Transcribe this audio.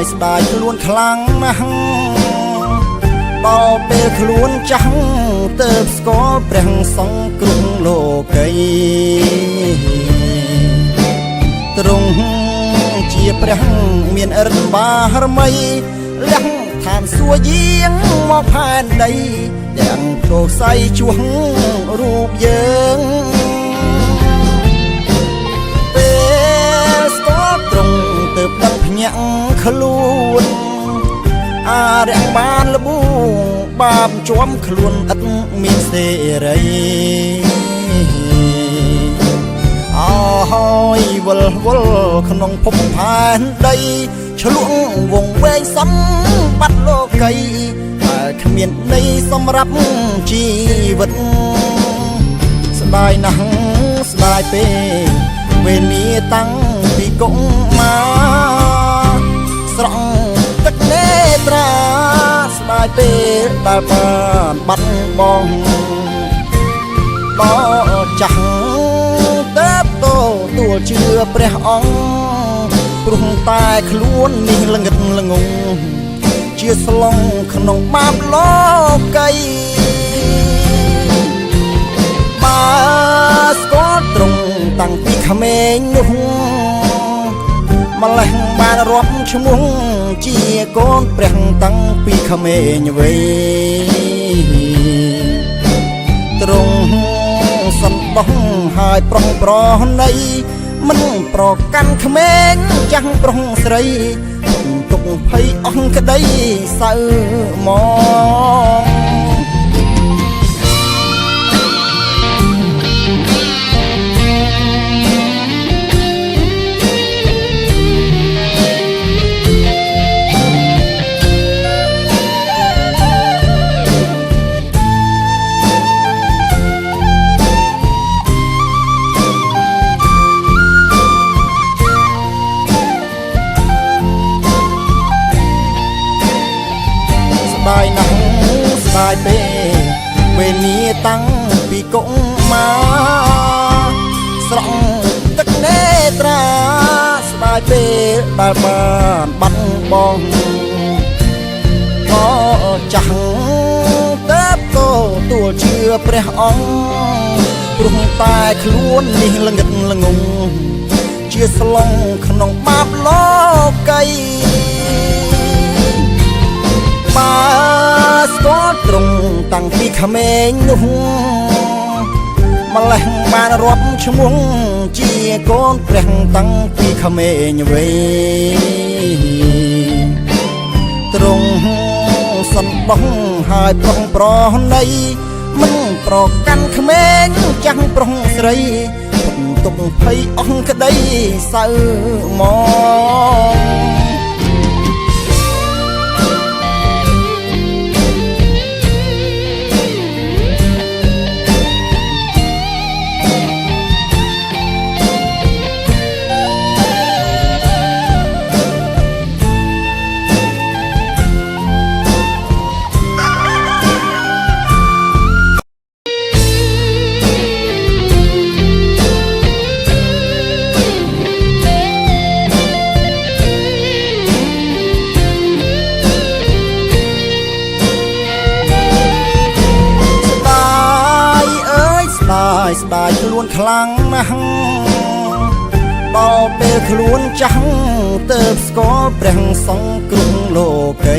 ស្ដាយខ្លួនខ្លាំងណាស់ដល់ពេលខ្លួនចាស់ទៅស្គាល់ព្រះសង្ឃគ្រប់លោកីទ្រង់ជាព្រះមានអរិបារមីលះឋានសួគ៌យាងមកផែនដីទាំងទោស័យជួសរូបយើងពេលស្គាល់ទ្រង់ទៅដឹងភ្ញាក់ខ្លួនអារៈបានលបួងបាបជាប់ខ្លួនឥតមានសេរីអើហើយវល់ក្នុងភពផែនដីឆ្លក់វងវែងសម្បត្តិលោកីតែគ្មានន័យសម្រាប់ជីវិតស្ដាយណាស់ស្ដាយពេកវេលាតាំងពីកុមារស្រង់ទឹកនេត្រាស្ដាយពេលដែលបានបាត់បង់ដល់ចាស់ទៅទួលជឿព្រះអង្គព្រោះតែខ្លួននេះល្ងិតល្ងងជាស្លងក្នុងបាបលោកីបើស្គាល់ទ្រង់តាំងពីក្មេងនោះម្លេះបានរាប់ឈ្មោះជាកូនព្រះតាំងពីក្មេងវ័យទ្រង់សន្តោសហើយប្រុងប្រណីមិនប្រកាន់ក្មេងចាស់ប្រុងស្រីទុកភ័យអស់ក្តីសៅមកស្ដាយណាស់ស្ដាយពេកវេលាតាំងពីកុមារស្រង់ទឹកនេត្រាស្ដាយពេលដែលបានបាត់បង់ក៏ចាស់ទៅទួលជឿព្រះអង្គព្រោះតែខ្លួននេះល្ងិតល្ងងជាស្លងក្នុងបាបលោកីបើស្គាល់ទ្រង់តាំងពីក្មេងនោះម្លេះបានរាប់ឈ្មោះជាកូនព្រះតាំងពីក្មេងវ័យទ្រង់សន្តោសហើយប្រុងប្រណីមិនប្រកាន់ក្មេងចាស់ប្រុងស្រីទុកភ័យអស់ក្តីសៅមកស្ដាយខ្លួនខ្លាំងណាស់ដល់ពេលខ្លួនចាស់ទៅស្គាល់ព្រះសង្ឃគ្រប់លោកី